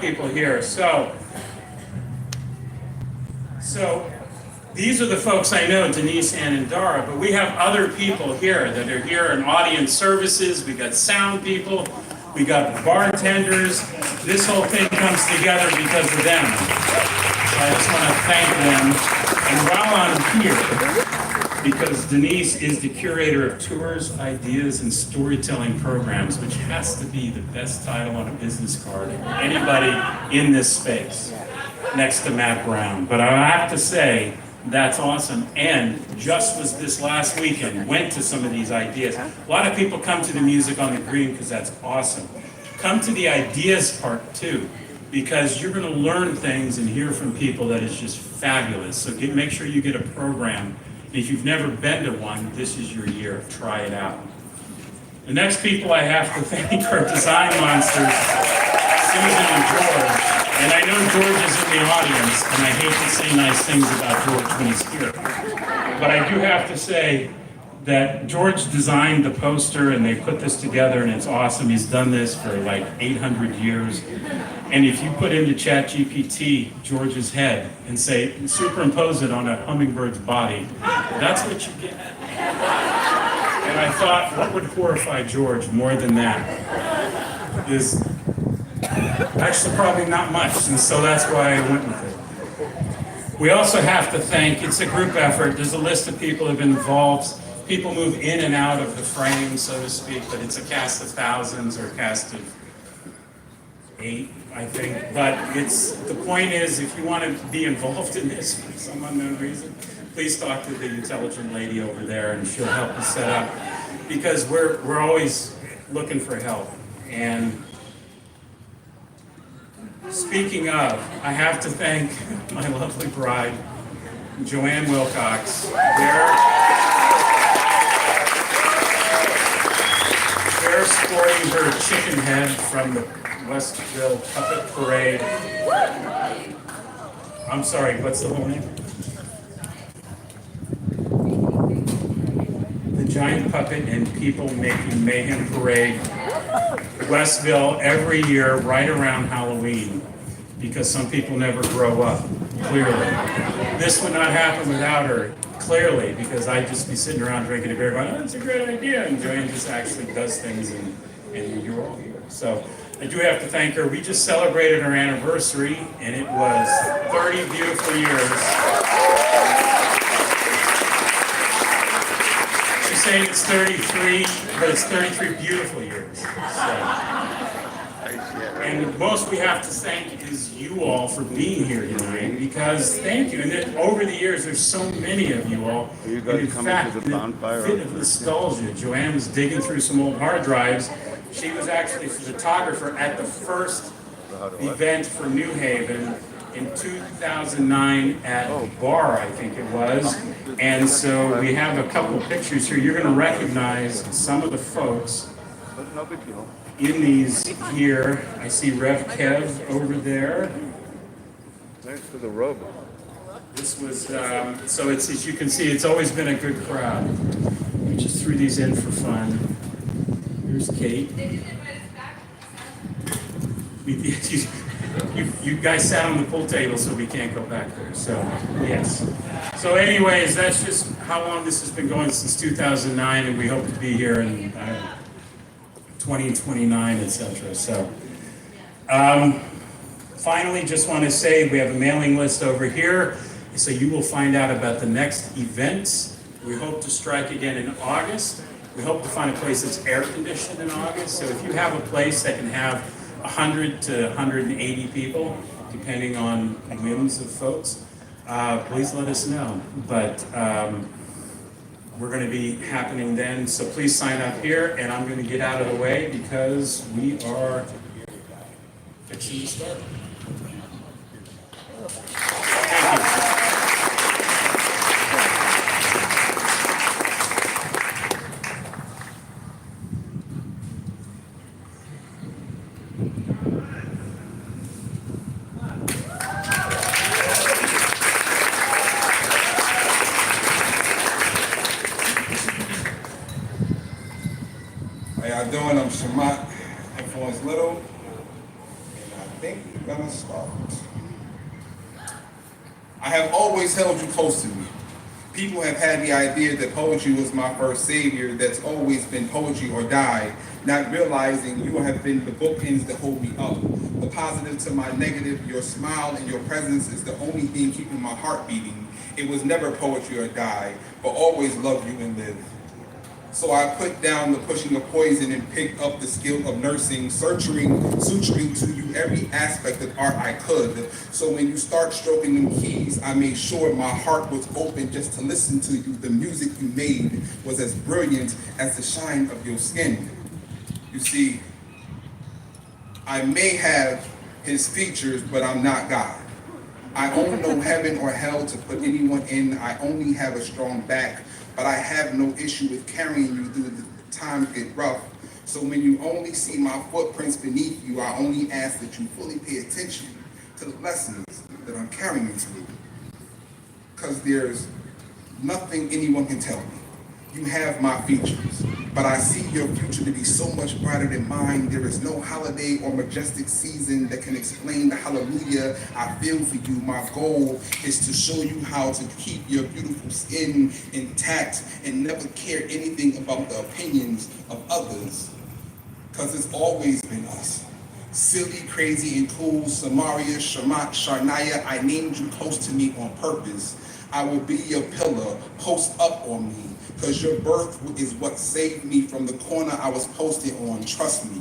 People here. So these are the folks I know, Denise, Ann, and Dara, but we have other people here that are here in audience services. We got sound people, we got bartenders. This whole thing comes together because of them. So I just want to thank them. And while I'm here, because Denise is the curator of tours, ideas, and storytelling programs, which has to be the best title on a business card for anybody in this space, next to Matt Brown. But I have to say, that's awesome. And just was this last weekend, went to some of these ideas. A lot of people come to the music on the green because that's awesome. Come to the ideas part too, because you're going to learn things and hear from people that is just fabulous. So make sure you get a program. If you've never been to one, this is your year. Try it out. The next people I have to thank are design monsters, Susan and George. And I know George is in the audience, and I hate to say nice things about George when he's here. But I do have to say that George designed the poster, and they put this together, and it's awesome. He's done this for like 800 years. And if you put into ChatGPT George's head and say, superimpose it on a hummingbird's body, that's what you get. And I thought, what would horrify George more than that? Is actually probably not much, and so that's why I went with it. We also have to thank, it's a group effort, there's a list of people who have been involved. People move in and out of the frame, so to speak, but it's a cast of thousands or a cast of 8, I think. But the point is, if you want to be involved in this for some unknown reason, please talk to the intelligent lady over there and she'll help us set up. Because we're always looking for help. And speaking of, I have to thank my lovely bride, Joanne Wilcox. They're sporting her chicken head from the Westville Puppet Parade. I'm sorry, what's the whole name? The Giant Puppet and People Making Mayhem Parade. Westville every year right around Halloween, because some people never grow up, clearly. This would not happen without her, clearly, because I'd just be sitting around drinking a beer going, oh, that's a great idea, and Joanne just actually does things, and you're all here. So I do have to thank her. We just celebrated our anniversary, and it was 30 beautiful years. She's saying it's 33, but it's 33 beautiful years. So. And most we have to thank is you all for being here tonight, because thank you. And then over the years, there's so many of you all. Are you guys coming to the bonfire? Fit of nostalgia. Joanne was digging through some old hard drives. She was actually a photographer at the first event for New Haven in 2009 at Bar, I think it was. And so we have a couple of pictures here. You're going to recognize some of the folks No big deal. in these here. I see Rev Kev over there. Thanks for the rub. This was, so it's, as you can see, it's always been a good crowd. We just threw these in for fun. Here's Kate. You guys sat on the pool table, so we can't go back there, so, yes. So anyways, that's just how long this has been going, since 2009, and we hope to be here in 2029, etc. So, finally, just want to say we have a mailing list over here, so you will find out about the next events. We hope to strike again in August. We hope to find a place that's air conditioned in August. So if you have a place that can have 100 to 180 people, depending on whims of folks, please let us know. But we're going to be happening then, so please sign up here, and I'm going to get out of the way because we are fixing to start. Thank you. How y'all doing? I'm Shamat. Everyone's little. And I think we're gonna start. I have always held you close to me. People have had the idea that poetry was my first savior. That's always been poetry or die, not realizing you have been the bookends that hold me up. The positive to my negative, your smile and your presence is the only thing keeping my heart beating. It was never poetry or die, but always love you and live. So I put down the pushing of poison and picked up the skill of nursing, suturing to you every aspect of art I could. So when you start stroking them keys, I made sure my heart was open just to listen to you. The music you made was as brilliant as the shine of your skin. You see, I may have his features, but I'm not God. I own no heaven or hell to put anyone in. I only have a strong back, but I have no issue with carrying you through the times get rough. So when you only see my footprints beneath you, I only ask that you fully pay attention to the lessons that I'm carrying you through. Because there's nothing anyone can tell me. You have my features, but I see your future to be so much brighter than mine. There is no holiday or majestic season that can explain the hallelujah I feel for you. My goal is to show you how to keep your beautiful skin intact and never care anything about the opinions of others, because it's always been us. Silly, crazy, and cool, Samaria, Shamat, Sharnaya, I named you close to me on purpose. I will be your pillar, post up on me, because your birth is what saved me from the corner I was posted on. Trust me,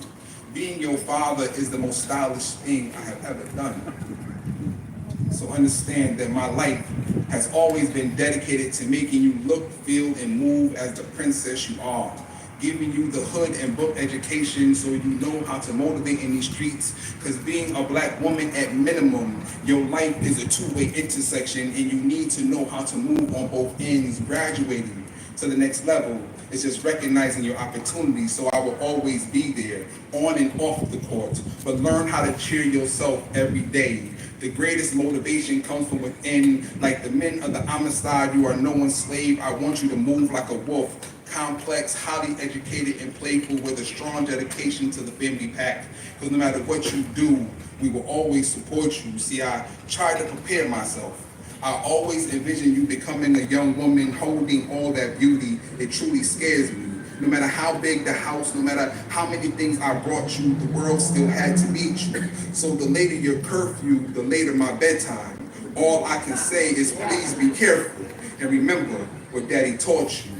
being your father is the most stylish thing I have ever done. So understand that my life has always been dedicated to making you look, feel, and move as the princess you are. Giving you the hood and book education so you know how to motivate in these streets. Because being a black woman, at minimum, your life is a two-way intersection and you need to know how to move on both ends. Graduating to the next level is just recognizing your opportunities. So I will always be there, on and off the court, but learn how to cheer yourself every day. The greatest motivation comes from within. Like the men of the Amistad, you are no one's slave. I want you to move like a wolf. Complex, highly educated, and playful with a strong dedication to the family pack. Because no matter what you do, we will always support you. See, I try to prepare myself. I always envision you becoming a young woman holding all that beauty. It truly scares me. No matter how big the house, no matter how many things I brought you, the world still had to meet you. So the later your curfew, the later my bedtime. All I can say is please be careful and remember what Daddy taught you.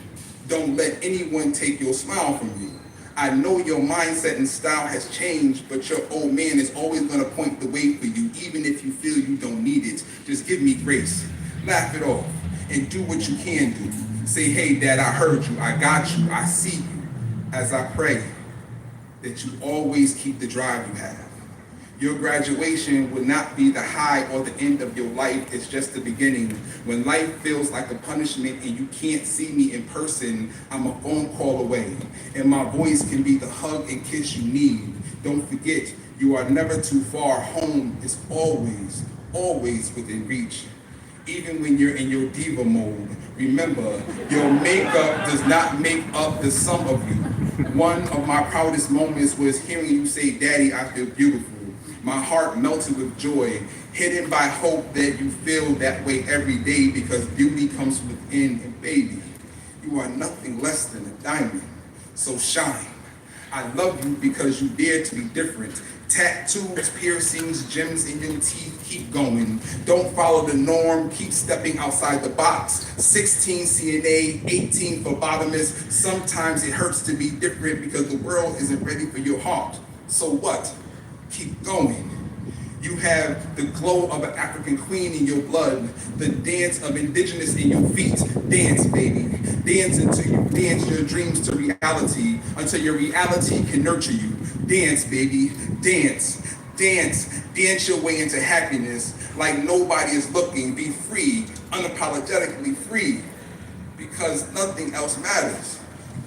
Don't let anyone take your smile from you. I know your mindset and style has changed, but your old man is always going to point the way for you, even if you feel you don't need it. Just give me grace. Laugh it off and do what you can do. Say, hey, Dad, I heard you. I got you. I see you. As I pray that you always keep the drive you have. Your graduation will not be the high or the end of your life. It's just the beginning. When life feels like a punishment and you can't see me in person, I'm a phone call away. And my voice can be the hug and kiss you need. Don't forget, you are never too far. Home is always, always within reach. Even when you're in your diva mode, remember, your makeup does not make up the sum of you. One of my proudest moments was hearing you say, Daddy, I feel beautiful. My heart melted with joy, hidden by hope that you feel that way every day because beauty comes from within. And baby, you are nothing less than a diamond, so shine. I love you because you dare to be different. Tattoos, piercings, gems in your teeth, keep going. Don't follow the norm, keep stepping outside the box. 16 CNA, 18 phlebotomist. Sometimes it hurts to be different because the world isn't ready for your heart. So what? Keep going. You have the glow of an African queen in your blood, the dance of indigenous in your feet. Dance, baby. Dance until you dance your dreams to reality, until your reality can nurture you. Dance, baby. Dance. Dance. Dance your way into happiness like nobody is looking. Be free, unapologetically free, because nothing else matters.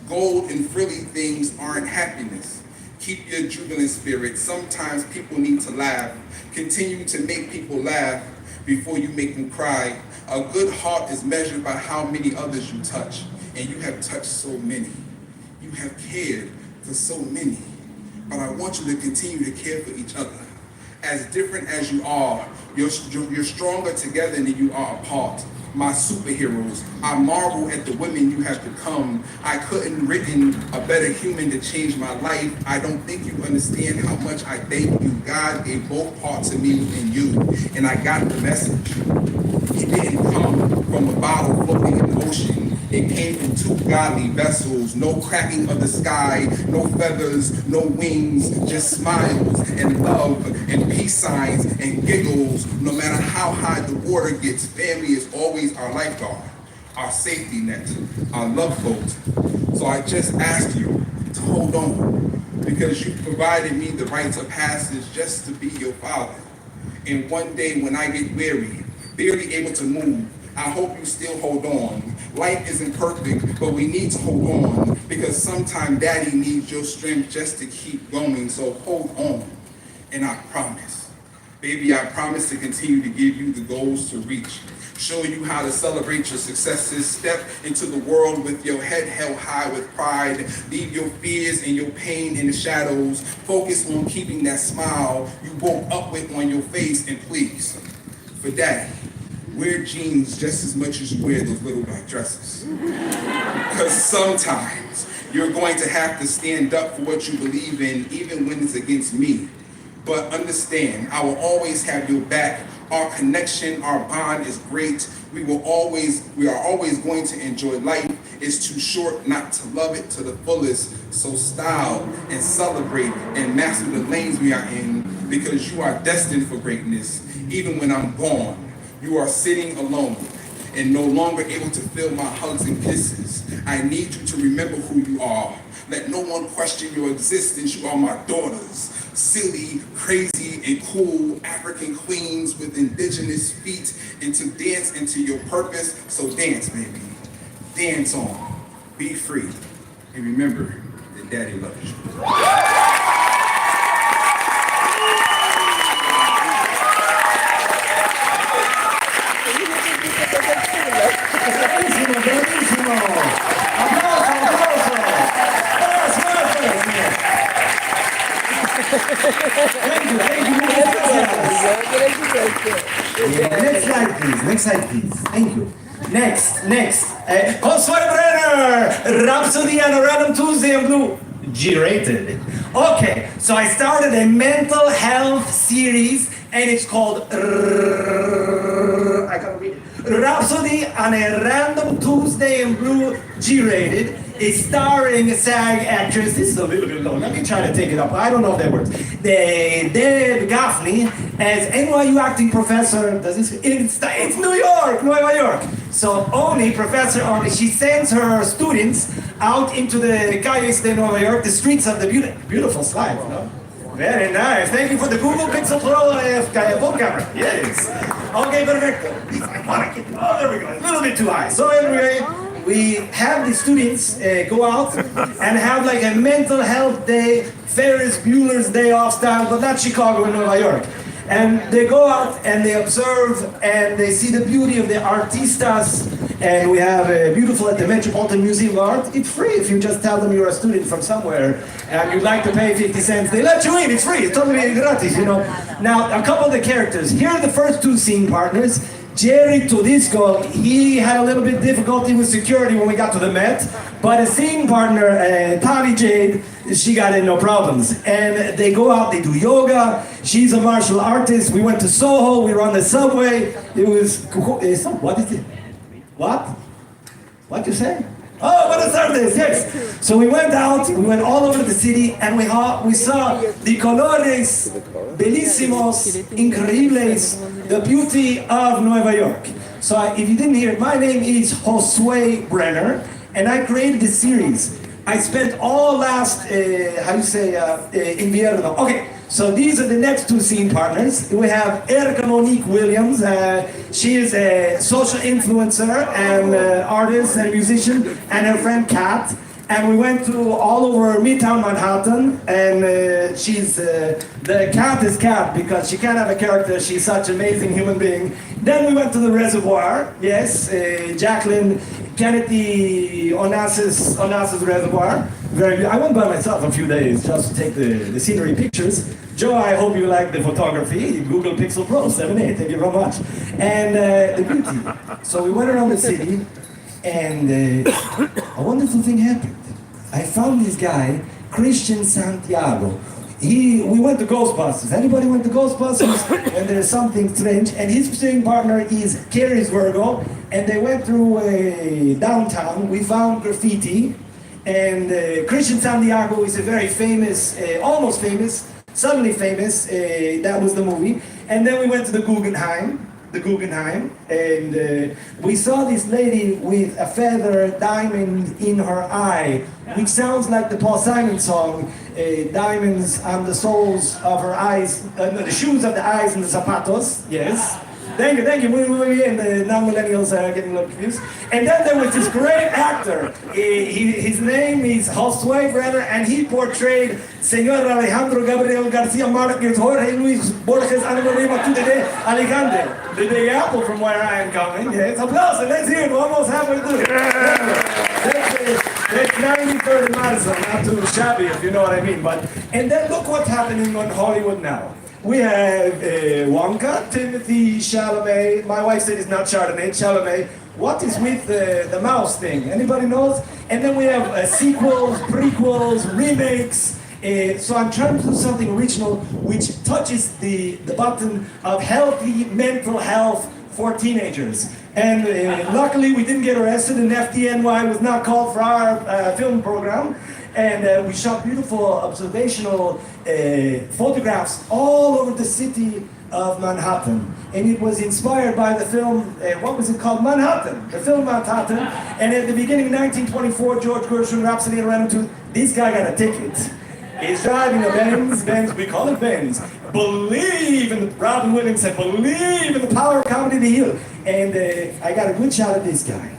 Gold and frilly things aren't happiness. Keep your jubilant spirit. Sometimes people need to laugh. Continue to make people laugh before you make them cry. A good heart is measured by how many others you touch. And you have touched so many. You have cared for so many. But I want you to continue to care for each other. As different as you are, you're stronger together than you are apart. My superheroes, I marvel at the women you have become. I couldn't written a better human to change my life. I don't think you understand how much I thank you. God gave both parts of me within you, and I got the message. He didn't come from a bottle floating in the ocean. It came from two godly vessels. No cracking of the sky, no feathers, no wings, just smiles and love and peace signs and giggles. No matter how high the water gets, family is always our lifeguard, our safety net, our love boat. So I just ask you to hold on, because you provided me the rites of passage just to be your father. And one day when I get weary, barely able to move, I hope you still hold on. Life isn't perfect, but we need to hold on, because sometimes daddy needs your strength just to keep going. So hold on. And I promise, baby, I promise to continue to give you the goals to reach. Show you how to celebrate your successes. Step into the world with your head held high with pride. Leave your fears and your pain in the shadows. Focus on keeping that smile you woke up with on your face. And please, for daddy, wear jeans just as much as you wear those little black dresses. Because sometimes you're going to have to stand up for what you believe in, even when it's against me. But understand, I will always have your back. Our connection, our bond is great. We are always going to enjoy life. It's too short not to love it to the fullest. So style and celebrate and master the lanes we are in, because you are destined for greatness. Even when I'm gone, you are sitting alone and no longer able to feel my hugs and kisses. I need you to remember who you are. Let no one question your existence. You are my daughters. Silly, crazy, and cool African queens with indigenous feet, and to dance into your purpose. So dance, baby. Dance on. Be free. And remember that daddy loves you. Bellissimo, bellissimo! Applauso, applauso! Thank you, yeah, next slide please, next slide please. Thank you. Next. Consuelo Brenner, Rhapsody on a Random Tuesday in Blue. G-rated. Okay, so I started a mental health series and it's called I gotta read it. Rhapsody on a Random Tuesday in Blue, G-rated. It's starring a SAG actress. This is a little bit low. Let me try to take it up. I don't know if that works. Dave Gaffney as NYU acting professor. It's New York. So Professor Oni, she sends her students out into the calles de New York, the streets of the beautiful slide. No? Very nice. Thank you for the Google Pixel Pro phone camera. Yes. Okay, perfecto. Oh, there we go. A little bit too high. So anyway, we have the students go out and have like a mental health day, Ferris Bueller's Day Off style, but not Chicago and New York. And they go out and they observe and they see the beauty of the artistas. And we have a beautiful at the Metropolitan Museum of Art. It's free if you just tell them you're a student from somewhere and you'd like to pay 50 cents. They let you in, it's free, it's totally gratis, you know. Now, a couple of the characters. Here are the first two scene partners. Jerry Todisco, he had a little bit difficulty with security when we got to the Met, but a scene partner, Tali Jade, she got in no problems. And they go out, they do yoga, she's a martial artist, we went to Soho, we were on the subway, it was, what is it? What? What'd you say? Oh, Buenos Aires, yes. So we went out, we went all over the city, and we saw the colores bellísimos, increíbles, the beauty of Nueva York. So if you didn't hear it, my name is Josue Brenner, and I created this series. I spent all last, invierno. Okay, so these are the next two scene partners. We have Erica Monique Williams. She is a social influencer and artist and musician, and her friend Kat. And we went to all over Midtown Manhattan, and she's the cat is Kat because she can't have a character. She's such an amazing human being. Then we went to the reservoir. Yes, Jacqueline Kennedy Onassis Reservoir. I went by myself a few days just to take the scenery pictures. Joe, I hope you like the photography. Google Pixel Pro 7a, thank you very much. And the beauty. So we went around the city, and a wonderful thing happened. I found this guy, Christian Santiago. We went to Ghostbusters. Anybody went to Ghostbusters? When there's something strange. And his singing partner is Carrie's Virgo. And they went through downtown. We found graffiti. And Christian Santiago is a very famous, almost famous, suddenly famous. That was the movie. And then we went to the Guggenheim, and we saw this lady with a feather diamond in her eye, which sounds like the Paul Simon song, diamonds on the soles of her eyes, the shoes of the eyes and the zapatos, yes. Thank you. And the non-millennials are getting a little confused. And then there was this great actor. His name is Josué Brenner, and he portrayed Señor Alejandro Gabriel Garcia Marquez, Jorge Luis Borges, Ana Maria Matute de Alicante. The Big Apple from where I am coming. Yes, applause, and let's hear it. We're almost halfway through. That's 93rd Madison, not too shabby, if you know what I mean. And then look what's happening on Hollywood now. We have Wonka, Timothy Chalamet. My wife said it's not Chardonnay, Chalamet. What is with the mouse thing? Anybody knows? And then we have sequels, prequels, remakes. So I'm trying to do something original which touches the button of healthy mental health for teenagers. And luckily we didn't get arrested, and FDNY was not called for our film program. And we shot beautiful observational photographs all over the city of Manhattan. And it was inspired by the film, what was it called? Manhattan, the film Manhattan. And at the beginning of 1924, George Gershwin, Rhapsody in a Random Tune, this guy got a ticket. He's driving a Benz, we call it Benz. Believe in the, Robin Williams said, believe in the power of comedy to heal. And I got a good shot of this guy.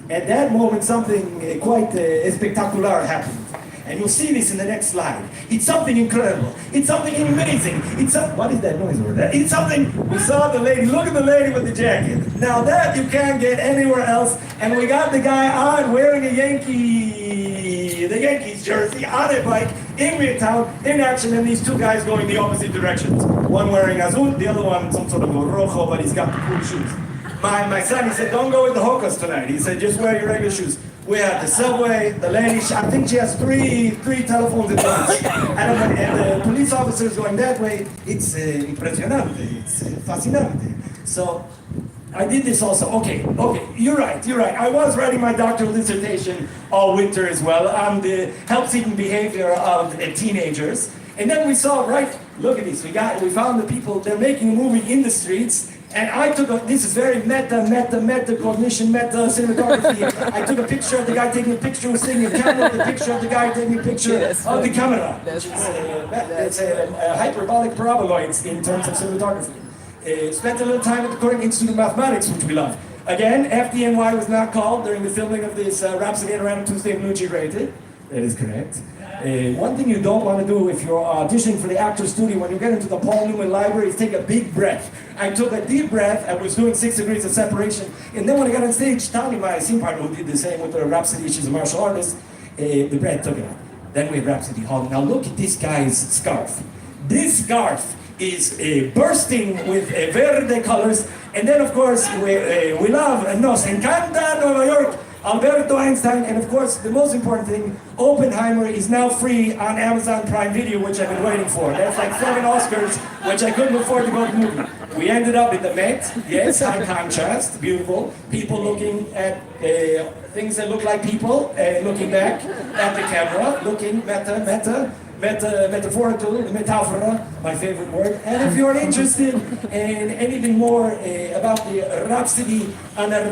At that moment, something quite spectacular happened. And you'll see this in the next slide. It's something incredible. It's something amazing. What is that noise over there? It's something, we saw the lady, look at the lady with the jacket. Now that you can't get anywhere else. And we got the guy on wearing the Yankees jersey on a bike in Midtown in action, and these two guys going the opposite directions. One wearing azul, the other one some sort of rojo, but he's got the cool shoes. My son, he said, don't go with the Hokas tonight. He said, just wear your regular shoes. We had the subway, the lady, I think she has three telephones at once. And the police officers going that way, it's impressionante, it's fascinante. So I did this also. Okay, you're right. I was writing my doctoral dissertation all winter as well on the help-seeking behavior of teenagers. And then we saw, right, look at this, we found the people, they're making a movie in the streets. And I took this is very meta cognition, meta cinematography. I took a picture of the guy taking a picture with singing a camera, the picture of the guy taking a picture of the camera. It's a hyperbolic paraboloids in terms of cinematography. Spent a little time at the Korean Institute of Mathematics, which we love. Again, FDNY was not called during the filming of this Rhapsody in a Random Tuesday Blucci rated. That is correct. One thing you don't want to do if you're auditioning for the actor's studio when you get into the Paul Newman library is take a big breath. I took a deep breath. I was doing 6 degrees of separation. And then when I got on stage, Tommy, my scene partner, who did the same with the Rhapsody, she's a martial artist, the breath took it out. Then we had Rhapsody Hall. Now look at this guy's scarf. This scarf is bursting with verde colors. And then, of course, we love, nos encanta Nueva York, Alberto Einstein, and of course, the most important thing, Oppenheimer is now free on Amazon Prime Video, which I've been waiting for. That's like 7 Oscars, which I couldn't afford to go to the movie. We ended up in the Met, yes, high contrast, beautiful. People looking at things that look like people, looking back at the camera, looking metaphorical, metaphora, my favorite word. And if you're interested in anything more about the Rhapsody on a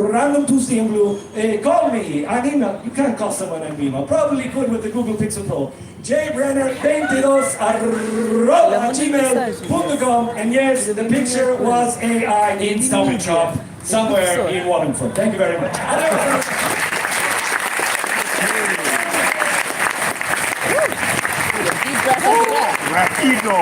Random Tuesday in Blue, call me on email. You can't call someone on email. Probably could with the Google Pixel Pro. jbrenner22@gmail.com. And yes, the picture was AI in Stomach Shop somewhere in Wallingford. Thank you very much. Rapido.